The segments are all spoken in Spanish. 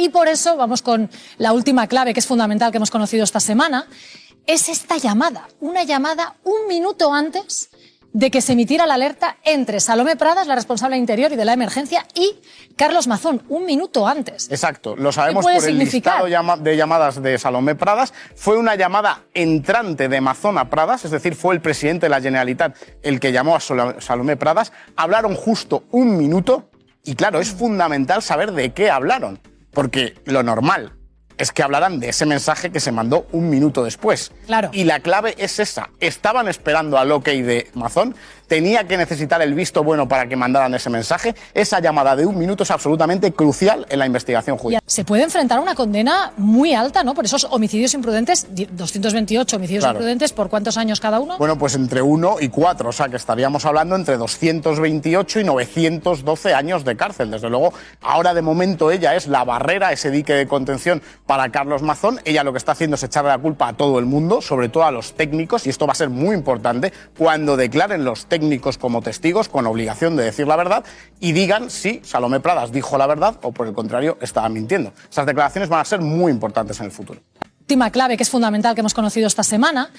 Y por eso vamos con la última clave, que es fundamental, que hemos conocido esta semana, es esta llamada, una llamada un minuto antes de que se emitiera la alerta entre Salomé Pradas, la responsable de Interior y de la emergencia, y Carlos Mazón, un minuto antes. Exacto, lo sabemos por el listado de llamadas de Salomé Pradas. Fue una llamada entrante de Mazón a Pradas, es decir, fue el presidente de la Generalitat el que llamó a Salomé Pradas. Hablaron justo un minuto y, claro, es fundamental saber de qué hablaron, porque lo normal es que hablaran de ese mensaje que se mandó un minuto después. Claro. Y la clave es esa. Estaban esperando al ok de Mazón, tenía que necesitar el visto bueno para que mandaran ese mensaje. Esa llamada de un minuto es absolutamente crucial en la investigación judicial. Se puede enfrentar a una condena muy alta, ¿no? Por esos homicidios imprudentes, 228 homicidios imprudentes, ¿por cuántos años cada uno? Bueno, pues entre 1 y 4, o sea que estaríamos hablando entre 228 y 912 años de cárcel. Desde luego, ahora de momento ella es la barrera, ese dique de contención para Carlos Mazón. Ella lo que está haciendo es echarle la culpa a todo el mundo, sobre todo a los técnicos, y esto va a ser muy importante cuando declaren los técnicos como testigos, con obligación de decir la verdad, y digan si Salomé Pradas dijo la verdad o, por el contrario, estaba mintiendo. Esas declaraciones van a ser muy importantes en el futuro. Última clave, que es fundamental, que hemos conocido esta semana,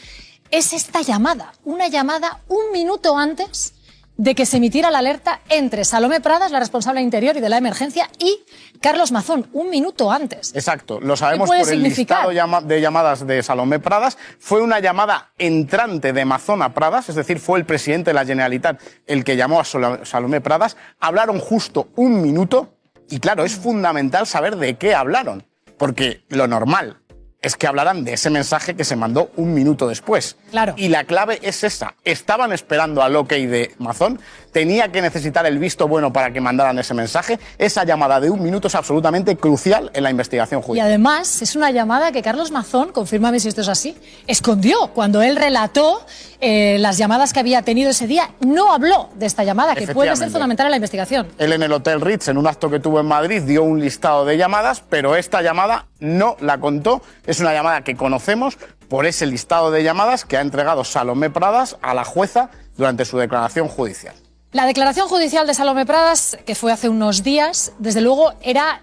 es esta llamada, una llamada un minuto antes de que se emitiera la alerta entre Salomé Pradas, la responsable de Interior y de la emergencia, y Carlos Mazón, un minuto antes. Exacto, lo sabemos por el listado de llamadas de Salomé Pradas. Fue una llamada entrante de Mazón a Pradas, es decir, fue el presidente de la Generalitat el que llamó a Salomé Pradas. Hablaron justo un minuto y, claro, es fundamental saber de qué hablaron, porque lo normal es que hablaran de ese mensaje que se mandó un minuto después. Claro. Y la clave es esa. Estaban esperando al ok de Mazón, tenía que necesitar el visto bueno para que mandaran ese mensaje. Esa llamada de un minuto es absolutamente crucial en la investigación judicial. Y además es una llamada que Carlos Mazón, confírmame si esto es así, escondió. Cuando él relató las llamadas que había tenido ese día, no habló de esta llamada, que puede ser fundamental en la investigación. Él en el Hotel Ritz, en un acto que tuvo en Madrid, dio un listado de llamadas, pero esta llamada no la contó. Es una llamada que conocemos por ese listado de llamadas que ha entregado Salomé Pradas a la jueza durante su declaración judicial. La declaración judicial de Salomé Pradas, que fue hace unos días, desde luego era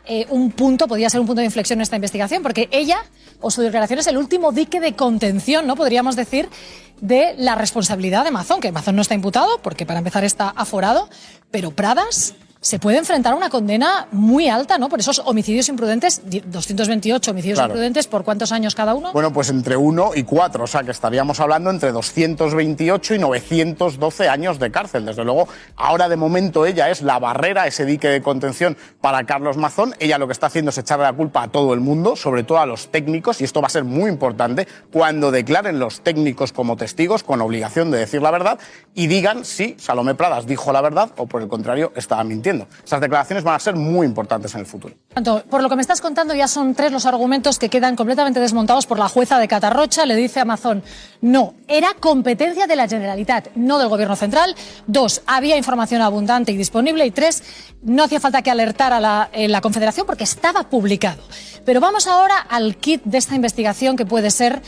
podía ser un punto de inflexión en esta investigación, porque ella, o su declaración, es el último dique de contención, ¿no? Podríamos decir, de la responsabilidad de Mazón, que Mazón no está imputado, porque para empezar está aforado, pero Pradas se puede enfrentar a una condena muy alta, ¿no? Por esos homicidios imprudentes, 228 homicidios imprudentes, ¿por cuántos años cada uno? Bueno, pues entre 1 y 4, o sea que estaríamos hablando entre 228 y 912 años de cárcel. Desde luego, ahora de momento ella es la barrera, ese dique de contención para Carlos Mazón. Ella lo que está haciendo es echarle la culpa a todo el mundo, sobre todo a los técnicos, y esto va a ser muy importante cuando declaren los técnicos como testigos, con obligación de decir la verdad, y digan si Salomé Pradas dijo la verdad o, por el contrario, estaba mintiendo. Esas declaraciones van a ser muy importantes en el futuro. Por lo que me estás contando, ya son 3 los argumentos que quedan completamente desmontados por la jueza de Catarrocha. Le dice a Mazón, no, era competencia de la Generalitat, no del Gobierno Central. 2, había información abundante y disponible. Y 3, no hacía falta que alertara la Confederación porque estaba publicado. Pero vamos ahora al kit de esta investigación, que puede ser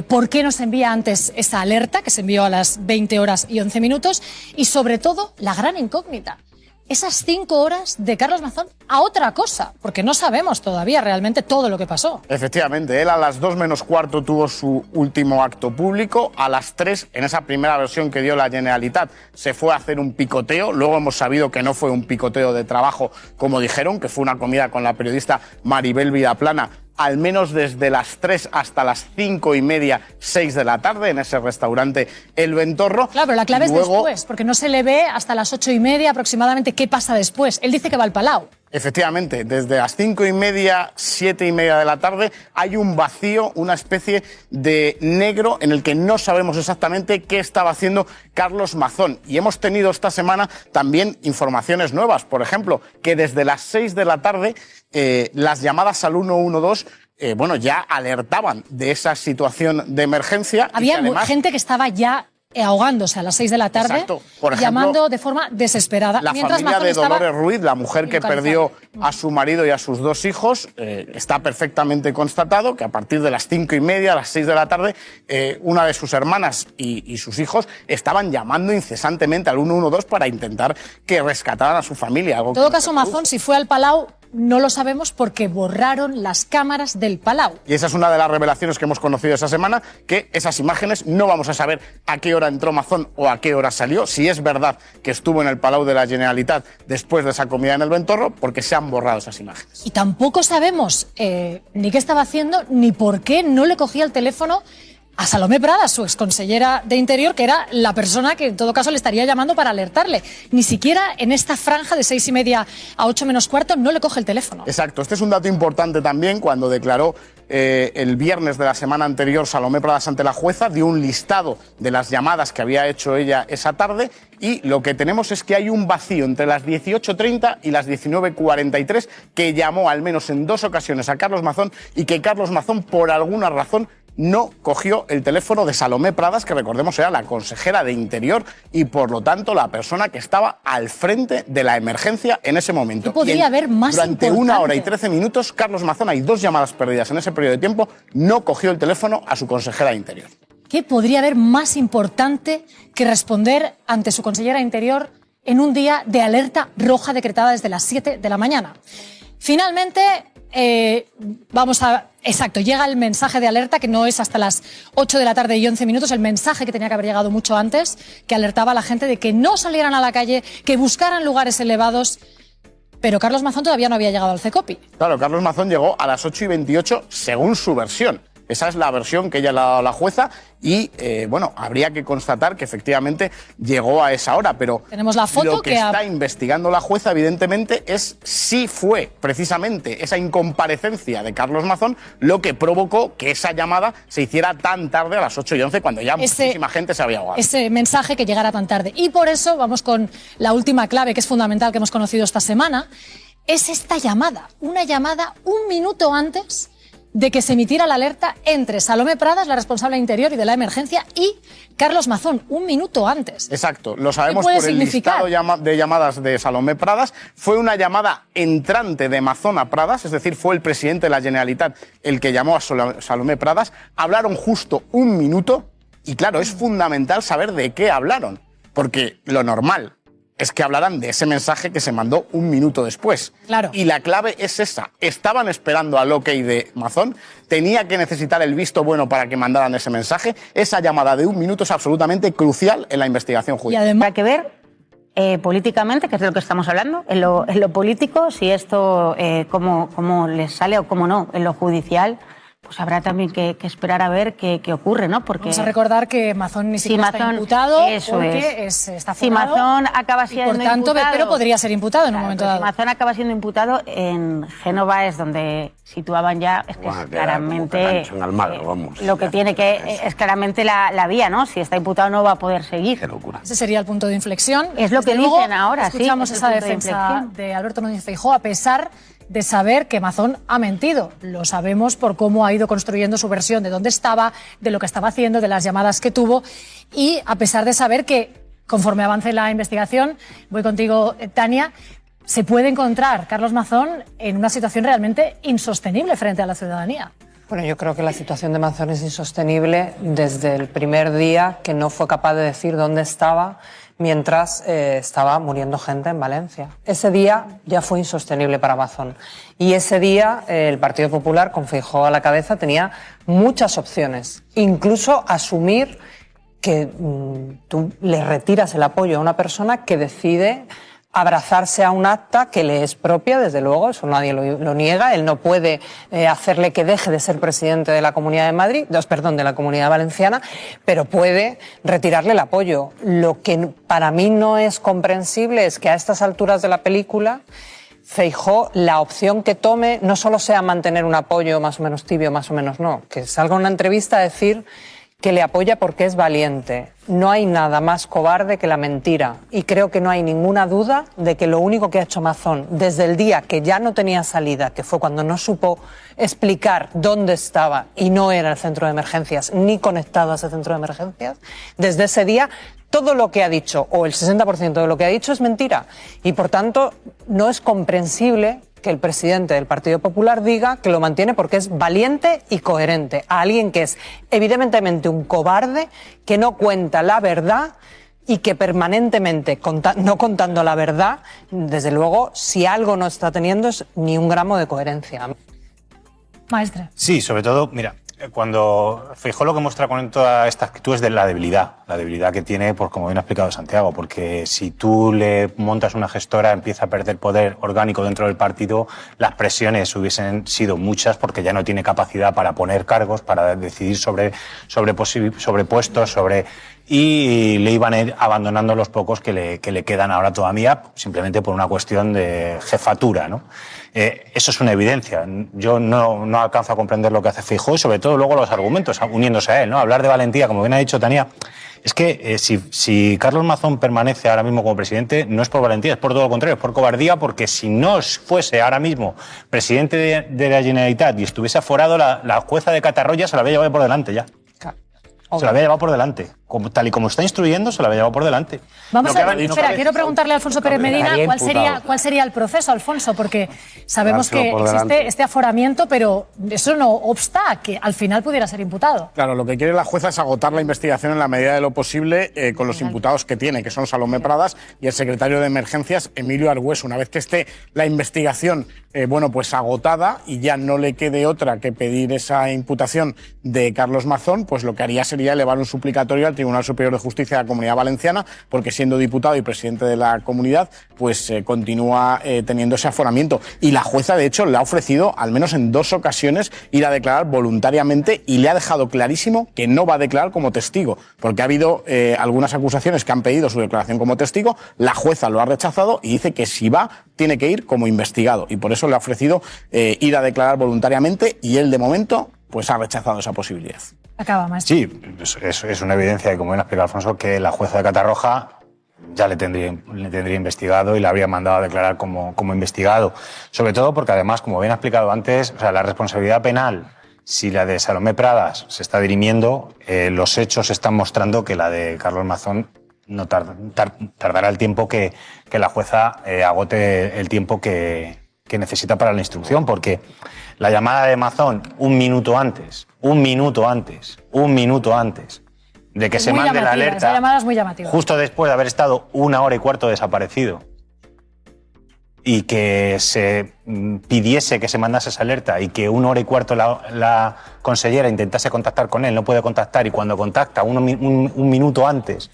por qué no se envía antes esa alerta, que se envió a las 20 horas y 11 minutos, y sobre todo la gran incógnita. Esas 5 horas de Carlos Mazón a otra cosa, porque no sabemos todavía realmente todo lo que pasó. Efectivamente, él a las 2 menos cuarto tuvo su último acto público, a las 3, en esa primera versión que dio la Generalitat, se fue a hacer un picoteo. Luego hemos sabido que no fue un picoteo de trabajo, como dijeron, que fue una comida con la periodista Maribel Vidaplana, al menos desde las 3 hasta las 5:30, 6 de la tarde, en ese restaurante El Ventorro. Claro, pero la clave es después, porque no se le ve hasta las 8:30 aproximadamente qué pasa después. Él dice que va al Palau. Efectivamente, desde las 5:30, 7:30 de la tarde hay un vacío, una especie de negro en el que no sabemos exactamente qué estaba haciendo Carlos Mazón. Y hemos tenido esta semana también informaciones nuevas. Por ejemplo, que desde las 6 de la tarde las llamadas al 112 ya alertaban de esa situación de emergencia. Había gente que estaba ya ahogándose a las 6 de la tarde, Exacto. Por ejemplo, llamando de forma desesperada. La mientras familia Mazón de estaba Dolores Ruiz, la mujer que perdió a su marido y a sus 2 hijos, está perfectamente constatado que a partir de las 5:30, a las 6 de la tarde, una de sus hermanas y sus hijos estaban llamando incesantemente al 112 para intentar que rescataran a su familia. En todo caso, Mazón, si fue al Palau, no lo sabemos porque borraron las cámaras del Palau. Y esa es una de las revelaciones que hemos conocido esa semana, que esas imágenes no vamos a saber a qué hora entró Mazón o a qué hora salió, si es verdad que estuvo en el Palau de la Generalitat después de esa comida en el Ventorro, porque se han borrado esas imágenes. Y tampoco sabemos ni qué estaba haciendo, ni por qué no le cogía el teléfono a Salomé Pradas, su exconsellera de Interior, que era la persona que en todo caso le estaría llamando para alertarle. Ni siquiera en esta franja de 6:30 a 8 menos cuarto no le coge el teléfono. Exacto, este es un dato importante también cuando declaró el viernes de la semana anterior Salomé Pradas ante la jueza, dio un listado de las llamadas que había hecho ella esa tarde y lo que tenemos es que hay un vacío entre las 18:30 y las 19:43 que llamó al menos en 2 ocasiones a Carlos Mazón y que Carlos Mazón por alguna razón no cogió el teléfono de Salomé Pradas, que recordemos era la consejera de Interior y por lo tanto la persona que estaba al frente de la emergencia en ese momento. ¿Qué podría haber más Durante importante? 1 hora y 13 minutos, Carlos Mazón, hay 2 llamadas perdidas en ese periodo de tiempo, no cogió el teléfono a su consejera de Interior. ¿Qué podría haber más importante que responder ante su consellera de Interior en un día de alerta roja decretada desde las 7 de la mañana? Finalmente, llega el mensaje de alerta, que no es hasta las 8 de la tarde y 11 minutos, el mensaje que tenía que haber llegado mucho antes, que alertaba a la gente de que no salieran a la calle, que buscaran lugares elevados. Pero Carlos Mazón todavía no había llegado al CECOPI. Claro, Carlos Mazón llegó a las 8:28 según su versión. Esa es la versión que ella le ha dado a la jueza y, habría que constatar que efectivamente llegó a esa hora, pero tenemos la foto lo que está investigando la jueza, evidentemente, es si fue precisamente esa incomparecencia de Carlos Mazón lo que provocó que esa llamada se hiciera tan tarde a las 8:11 cuando ya muchísima gente se había ahogado. Ese mensaje que llegara tan tarde. Y por eso vamos con la última clave, que es fundamental, que hemos conocido esta semana, es esta llamada. Una llamada 1 minuto antes de que se emitiera la alerta entre Salomé Pradas, la responsable de Interior y de la emergencia, y Carlos Mazón, 1 minuto antes. Exacto, lo sabemos por el listado de llamadas de Salomé Pradas. Fue una llamada entrante de Mazón a Pradas, es decir, fue el presidente de la Generalitat el que llamó a Salomé Pradas. Hablaron justo 1 minuto y claro, es fundamental saber de qué hablaron, porque lo normal es que hablaran de ese mensaje que se mandó 1 minuto después. Claro. Y la clave es esa. Estaban esperando al ok de Mazón, tenía que necesitar el visto bueno para que mandaran ese mensaje. Esa llamada de 1 minuto es absolutamente crucial en la investigación judicial. Y además hay que ver políticamente, que es de lo que estamos hablando, en lo político, si esto cómo les sale o cómo no. En lo judicial, pues habrá también que esperar a ver qué ocurre, ¿no? Porque vamos a recordar que Mazón ni siquiera está imputado, porque está si fugado, Mazón acaba siendo por tanto, imputado, pero podría ser imputado en un momento dado. Si Mazón acaba siendo imputado, en Génova es donde situaban ya, es que es claramente lo que tiene que, es claramente la vía, ¿no? Si está imputado no va a poder seguir. Qué locura. Ese sería el punto de inflexión. Es lo que Desde luego, dicen ahora, sí. Escuchamos es esa el punto defensa de Alberto Núñez Feijóo, a pesar de saber que Mazón ha mentido. Lo sabemos por cómo ha ido construyendo su versión de dónde estaba, de lo que estaba haciendo, de las llamadas que tuvo, y a pesar de saber que, conforme avance la investigación, voy contigo, Tania, se puede encontrar Carlos Mazón en una situación realmente insostenible frente a la ciudadanía. Bueno, yo creo que la situación de Mazón es insostenible desde el primer día que no fue capaz de decir dónde estaba mientras estaba muriendo gente en Valencia. Ese día ya fue insostenible para Mazón. Y ese día el Partido Popular, con Feijóo a la cabeza, tenía muchas opciones. Incluso asumir que tú le retiras el apoyo a una persona que decide abrazarse a un acta que le es propia, desde luego, eso nadie lo niega. Él no puede hacerle que deje de ser presidente de la Comunidad de Madrid, de la Comunidad Valenciana, pero puede retirarle el apoyo. Lo que para mí no es comprensible es que a estas alturas de la película Feijóo, la opción que tome no solo sea mantener un apoyo más o menos tibio, más o menos no, que salga una entrevista a decir que le apoya porque es valiente. No hay nada más cobarde que la mentira. Y creo que no hay ninguna duda de que lo único que ha hecho Mazón desde el día que ya no tenía salida, que fue cuando no supo explicar dónde estaba y no era el centro de emergencias ni conectado a ese centro de emergencias, desde ese día todo lo que ha dicho, o el 60% de lo que ha dicho, es mentira. Y por tanto no es comprensible que el presidente del Partido Popular diga que lo mantiene porque es valiente y coherente. A alguien que es evidentemente un cobarde, que no cuenta la verdad y que permanentemente, no contando la verdad, desde luego, si algo no está teniendo es ni un gramo de coherencia. Maestre. Sí, sobre todo, mira, cuando Feijóo lo que muestra con toda esta actitud es de la debilidad que tiene, pues como bien ha explicado Santiago, porque si tú le montas una gestora, empieza a perder poder orgánico dentro del partido, las presiones hubiesen sido muchas porque ya no tiene capacidad para poner cargos, para decidir sobre puestos, y le iban a ir abandonando los pocos que le quedan ahora todavía, simplemente por una cuestión de jefatura, ¿no? Eso es una evidencia. Yo no alcanzo a comprender lo que hace Feijóo y sobre todo luego los argumentos, uniéndose a él, ¿no? Hablar de valentía, como bien ha dicho Tania, es que si Carlos Mazón permanece ahora mismo como presidente, no es por valentía, es por todo lo contrario, es por cobardía, porque si no fuese ahora mismo presidente de la Generalitat y estuviese aforado, la jueza de Catarroja se la había llevado por delante ya. Se la había llevado por delante. Tal y como está instruyendo, se la había llevado por delante. Vamos a ver, espera, quiero preguntarle a Alfonso Pérez Medina cuál sería el proceso, Alfonso, porque sabemos que existe este aforamiento, pero eso no obsta a que al final pudiera ser imputado. Claro, lo que quiere la jueza es agotar la investigación en la medida de lo posible con los imputados que tiene, que son Salomé Pradas y el secretario de Emergencias, Emilio Argüeso. Una vez que esté la investigación pues agotada y ya no le quede otra que pedir esa imputación de Carlos Mazón, pues lo que haría sería elevar un suplicatorio al Tribunal Superior de Justicia de la Comunidad Valenciana, porque siendo diputado y presidente de la comunidad, pues continúa teniendo ese aforamiento. Y la jueza, de hecho, le ha ofrecido, al menos en 2 ocasiones, ir a declarar voluntariamente y le ha dejado clarísimo que no va a declarar como testigo, porque ha habido algunas acusaciones que han pedido su declaración como testigo, la jueza lo ha rechazado y dice que si va, tiene que ir como investigado. Y por eso le ha ofrecido ir a declarar voluntariamente y él, de momento, pues ha rechazado esa posibilidad. Acaba, maestro. Sí, es una evidencia, y como bien ha explicado Alfonso, que la jueza de Catarroja ya le tendría investigado y le habría mandado a declarar como investigado. Sobre todo porque, además, como bien ha explicado antes, o sea, la responsabilidad penal, si la de Salomé Pradas se está dirimiendo, los hechos están mostrando que la de Carlos Mazón no tardará el tiempo que la jueza agote el tiempo que necesita para la instrucción, porque la llamada de Mazón un minuto antes de que se mande la alerta, esa llamada es muy llamativa, justo después de haber estado 1 hora y cuarto desaparecido, y que se pidiese que se mandase esa alerta y que 1 hora y cuarto la consellera intentase contactar con él, no puede contactar, y cuando contacta un minuto antes,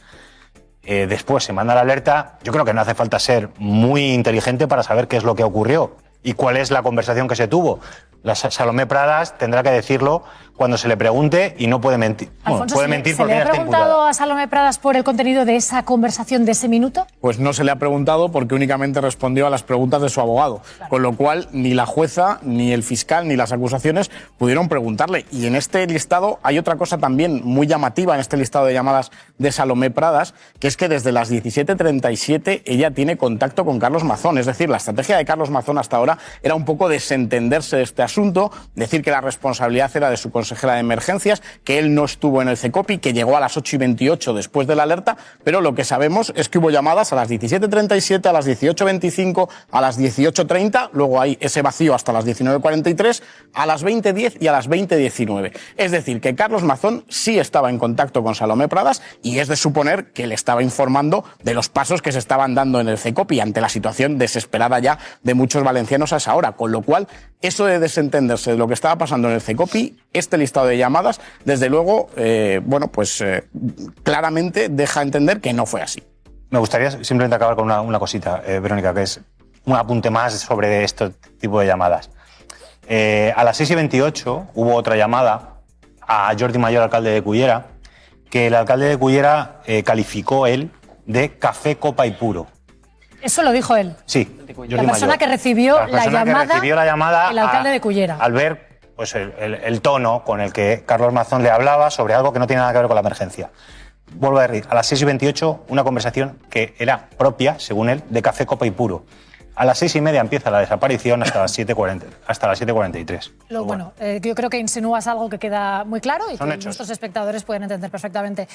después se manda la alerta, yo creo que no hace falta ser muy inteligente para saber qué es lo que ocurrió y cuál es la conversación que se tuvo. La Salomé Pradas tendrá que decirlo cuando se le pregunte y no puede mentir. Alfonso, puede mentir ¿se porque le ya ha está preguntado imputada. a Salomé Pradas por el contenido de esa conversación de ese minuto? Pues no se le ha preguntado porque únicamente respondió a las preguntas de su abogado. Claro. Con lo cual, ni la jueza, ni el fiscal, ni las acusaciones pudieron preguntarle. Y en este listado hay otra cosa también muy llamativa en este listado de llamadas de Salomé Pradas, que es que desde las 17:37 ella tiene contacto con Carlos Mazón. Es decir, la estrategia de Carlos Mazón hasta ahora era un poco desentenderse de este asunto, decir que la responsabilidad era de su consejera de emergencias, que él no estuvo en el CECOPI, que llegó a las 8:28 después de la alerta, pero lo que sabemos es que hubo llamadas a las 17:37, a las 18:25, a las 18:30, luego hay ese vacío hasta las 19:43, a las 20:10 y a las 20:19. Es decir, que Carlos Mazón sí estaba en contacto con Salomé Pradas y es de suponer que le estaba informando de los pasos que se estaban dando en el CECOPI ante la situación desesperada ya de muchos valencianos a esa hora, con lo cual eso de desentenderse de lo que estaba pasando en el CECOPI, este listado de llamadas, desde luego, claramente deja entender que no fue así. Me gustaría simplemente acabar con una cosita, Verónica, que es un apunte más sobre este tipo de llamadas. A las 6:28 hubo otra llamada a Jordi Mayor, alcalde de Cullera, que el alcalde de Cullera calificó él de café, copa y puro. Eso lo dijo él. Sí, La persona que recibió la llamada, el alcalde de Cullera. Al ver pues el tono con el que Carlos Mazón le hablaba sobre algo que no tiene nada que ver con la emergencia. Vuelvo a decir, a las 6:28, una conversación que era propia, según él, de café, copa y puro. A las 6:30 empieza la desaparición hasta las 7:40, hasta las 7:43. Yo creo que insinúas algo que queda muy claro y que Son hechos. nuestros espectadores pueden entender perfectamente.